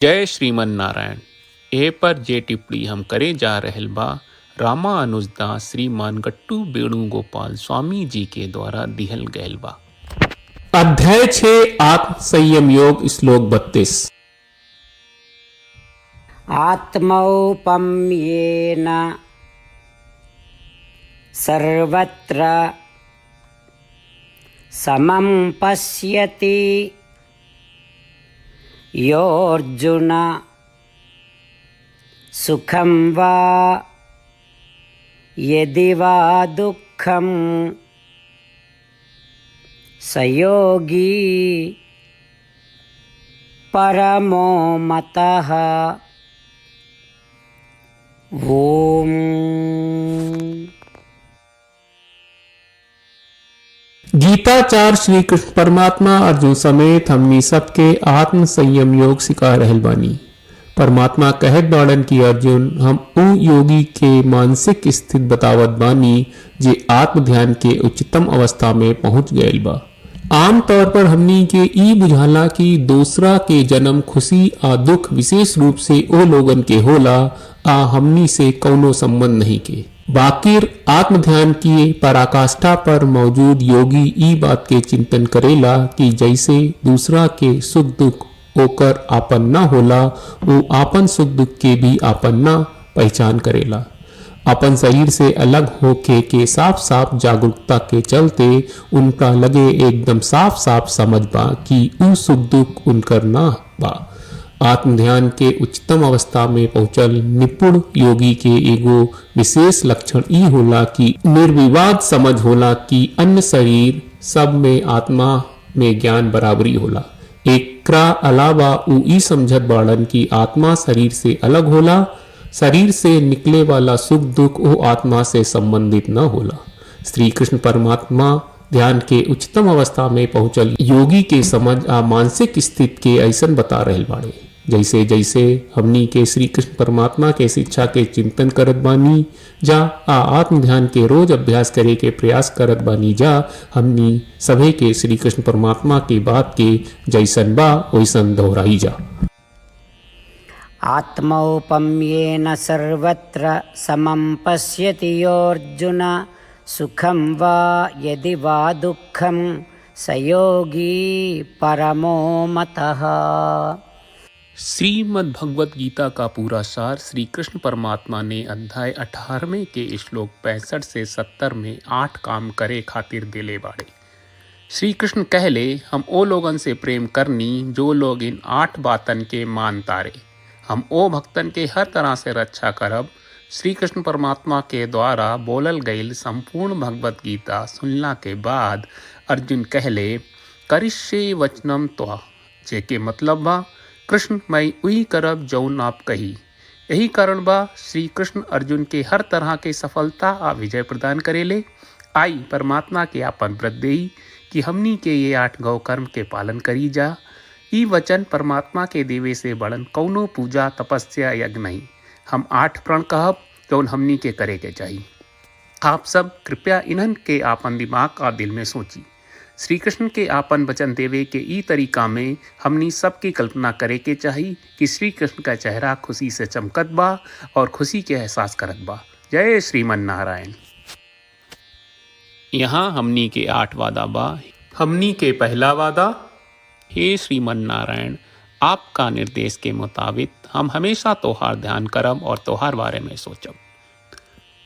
जय श्रीमन नारायण। ए पर जे टिप्पणी हम करे जा रहल बा रामानुजदास श्रीमान गट्टू वेणुगोपाल स्वामी जी के द्वारा दिहल गयल बा। अध्याय 6 आत्म संयम योग श्लोक 32। आत्मौपम्येन सर्वत्र समं पश्यति योऽर्जुन सुखं वा यदि वा दुःखं स योगी परमो मतः। ओम। गीताचार्य श्री कृष्ण परमात्मा अर्जुन समेत हमनी सबके आत्म संयम योग सिखा रहल बानी। परमात्मा कहत बाड़न की अर्जुन हम उ योगी के मानसिक स्थिति बतावत बानी जे आत्म ध्यान के उच्चतम अवस्था में पहुंच गयल बा। आम तौर पर हमनी के ई बुझाला कि दूसरा के जन्म खुशी आ दुख विशेष रूप से ओ लोगन के होला आ हमनी से कौनो संबंध नहीं के। बाकिर आत्म ध्यान की पराकाष्ठा पर मौजूद योगी ई बात के चिंतन करेला कि जैसे दूसरा के सुख दुख ओकर आपन न होला वो आपन सुख दुख के भी आपन न पहचान करेला। अपन शरीर से अलग होके के साफ साफ जागरूकता के चलते उनका लगे एकदम साफ साफ समझ बा कि उ सुख दुख उनकर ना बा। आत्म ध्यान के उच्चतम अवस्था में पहुंचल निपुण योगी के एगो विशेष लक्षण ई होला कि निर्विवाद समझ होला कि अन्य शरीर सब में आत्मा में ज्ञान बराबरी होला। एकरा अलावा उ ई समझत बाड़न कि आत्मा शरीर से अलग होला, शरीर से निकले वाला सुख दुख वो आत्मा से संबंधित न होला। श्री कृष्ण परमात्मा ध्यान के उच्चतम अवस्था में पहुंचल योगी के समझ आ मानसिक स्थिति के ऐसन बता रहल बाड़े जैसे जैसे हमनी के श्री कृष्ण परमात्मा के शिक्षा के चिंतन करत बानी जा आ आत्म ध्यान के रोज अभ्यास करे के प्रयास करत बानी जा हमनी सभी के श्री कृष्ण परमात्मा की बात के जैसन बा वैसन दोहराई जा। आत्मौपम्येन सर्वत्र समं पश्यति योऽर्जुन सुखं वा यदि वा दुःखं स योगी परमो मतः। श्रीमद् भगवत गीता का पूरा सार श्री कृष्ण परमात्मा ने अध्याय 18वें के श्लोक 65 से 70 में 8 काम करे खातिर दिले बाड़े। श्री कृष्ण कहले हम ओ लोगन से प्रेम करनी जो लोग इन 8 बातन के मान तारे। हम ओ भक्तन के हर तरह से रक्षा करब। श्री कृष्ण परमात्मा के द्वारा बोलल गईल संपूर्ण भगवत गीता सुनला के बाद अर्जुन कहले करिष्ये वचनम त्वा, जेके मतलब बा कृष्ण मैं उही करब जौन आप कही। यही कारण बा श्री कृष्ण अर्जुन के हर तरह के सफलता आ विजय प्रदान करेले। आई परमात्मा के आपन व्रत देई कि हमनी के ये 8 गौ कर्म के पालन करी जा। ई वचन परमात्मा के देवे से बड़न कौनो पूजा तपस्या यज्ञ नहीं। हम 8 प्रण कहब जौन हमनी के करे के चाहिए। आप सब कृपया इन्हन के आपन दिमाग और दिल में सोची। श्री कृष्ण के आपन वचन देवे के ई तरीका में हमनी सबकी कल्पना करे के चाहिए कि श्री कृष्ण का चेहरा खुशी से चमकत बा और खुशी के एहसास करत बा। जय श्रीमन नारायण। यहाँ हमनी के 8 वादा बा। हमनी के पहला वादा, हे श्रीमन नारायण आपका निर्देश के मुताबिक हम हमेशा तोहार ध्यान करब और तोहार बारे में सोचब।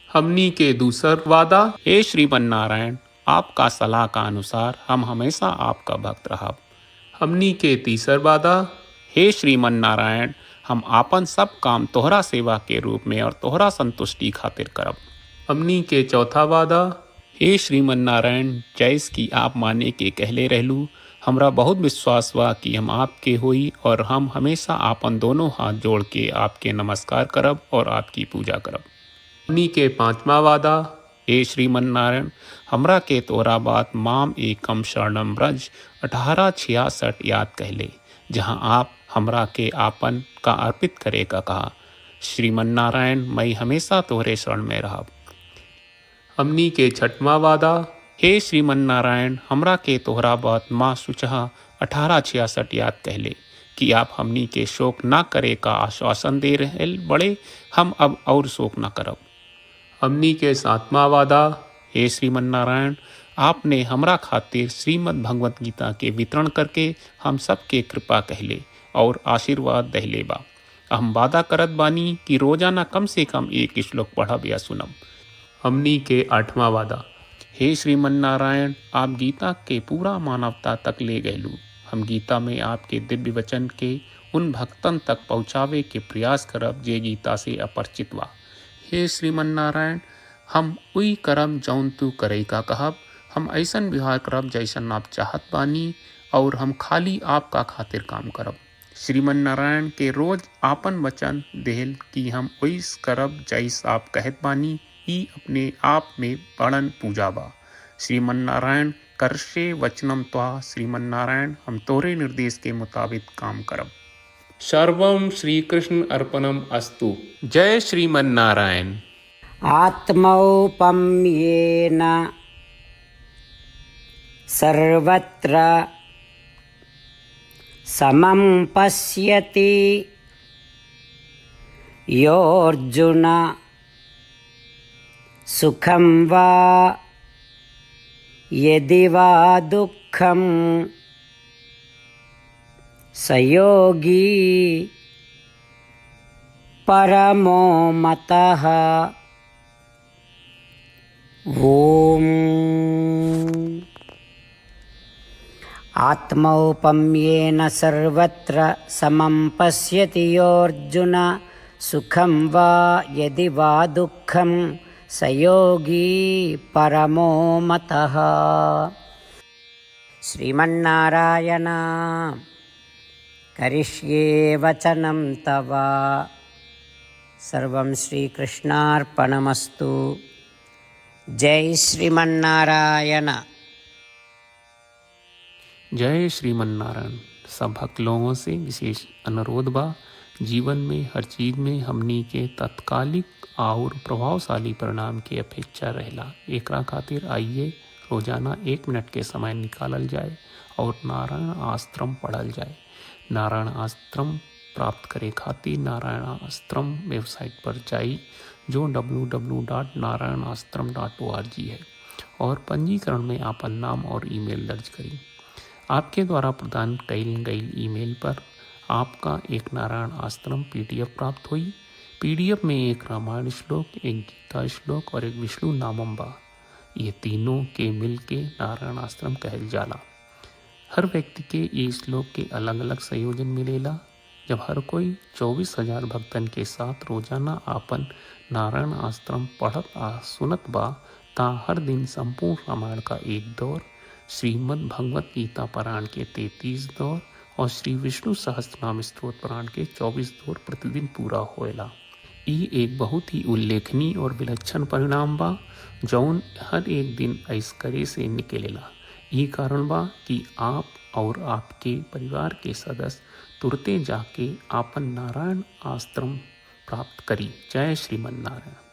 हमनी के दूसर वादा, हे श्रीमन नारायण आपका सलाह का अनुसार हम हमेशा आपका भक्त रहब। हमनी के तीसर वादा, हे श्रीमन नारायण हम आपन सब काम तोहरा सेवा के रूप में और तोहरा संतुष्टि खातिर करब। हमनी के चौथा वादा, हे श्रीमन नारायण जैस की आप माने के कहले रहलू हमरा बहुत विश्वास बा कि हम आपके होई और हम हमेशा आपन दोनों हाथ जोड़ के आपके नमस्कार करब और आपकी पूजा करब। हमनी के पांचवा वादा, हे श्रीमन नारायण हमरा के तोरा बात माम एकम शरणम ब्रज 1866 याद कहले जहां आप हमरा के आपन का अर्पित करे का कहा। श्रीमन नारायण मैं हमेशा तोहरे शरण में रहब। हमनी के छठवां वादा, हे श्रीमन नारायण हमरा के तोहरा बात माँ सुचहा 1866 याद कहले कि आप हमनी के शोक न करे का आश्वासन दे रहे बड़े, हम अब और शोक न करब। हमनी के सातवां वादा, हे श्रीमन नारायण, आपने हमरा खातिर श्रीमद् भगवत गीता के वितरण करके हम सबके कृपा कहले और आशीर्वाद दहले बा। हम वादा करत बानी कि रोजाना कम से कम एक श्लोक पढ़ब या सुनब। हमनी के आठवां वादा, हे श्रीमन नारायण, आप गीता के पूरा मानवता तक ले गयलू। हम गीता में आपके दिव्य वचन के उन भक्तन तक पहुँचावे के प्रयास करब जे गीता से अपरिचित बा। हे श्रीमन नारायण, हम उई करब जौन तू करे का कहब। हम ऐसन व्यवहार करब जैसन आप चाहत बानी और हम खाली आपका खातिर काम करब। श्रीमन नारायण के रोज आपन वचन देहल कि हम ओइस करब जैस आप कहत बानी, ई अपने आप में बड़न पूजा बा। श्रीमन नारायण, करशे वचनम त्वा। श्रीमन नारायण, हम तोरे निर्देश के मुताबिक काम करब। सर्वम श्री कृष्ण अर्पणम अस्तु। जय श्रीमन नारायण। आत्मौपम्येन सर्वत्र समं पश्यति योऽर्जुन सुखं वा यदि वा दुःखं स योगी परमो मतः। ओम। आत्मौपम्येन सर्वत्र समं पश्यति योऽर्जुन सुखं वा यदि वा दुःखं स योगी परमो मतः। श्रीमन्नारायण, करिष्ये वचनं तव। सर्वं श्रीकृष्णार्पणमस्तु। जय श्रीमन्नारायण। जय श्रीमन नारायण। सब भक्त लोगों से विशेष अनुरोध बा, जीवन में हर चीज में हमनी के तत्कालिक और प्रभावशाली परिणाम की अपेक्षा रहेला। एकरा खातिर आइए रोजाना 1 मिनट के समय निकालल जाए और नारायण आश्रम पढ़ल जाए। नारायण आश्रम प्राप्त करे खातिर नारायण आश्रम वेबसाइट पर जाई, जो www.narayanashram.org है, और पंजीकरण में आपन नाम और ईमेल दर्ज करी। आपके द्वारा प्रदान कईल गई ईमेल पर आपका एक नारायण आश्रम PDF प्राप्त हुई। PDF में एक रामायण श्लोक, एक गीता श्लोक और एक विष्णु नामम बा। ये तीनों के मिल के नारायण आश्रम कहल जाला। हर व्यक्ति के ये श्लोक के अलग अलग संयोजन मिलेला। जब हर कोई 24,000 भक्तन के साथ रोजाना आपन नारायण आश्रम पढ़त आ सुनत बा, ता हर दिन संपूर्ण रामायण का एक दौर, श्रीमद् भगवत गीता पारायण के 33 दौर और श्री विष्णु सहस्त्रनाम स्तोत्र पारायण के 24 दौर प्रतिदिन पूरा होएला। ई एक बहुत ही उल्लेखनीय और विलक्षण परिणाम बा, जौन हर एक दिन ऐस करे से निकलेला। ई कारण बा कि आप और आपके परिवार के सदस्य तुरते जाके आपन नारायण आश्रम प्राप्त करी। जय श्रीमन नारायण।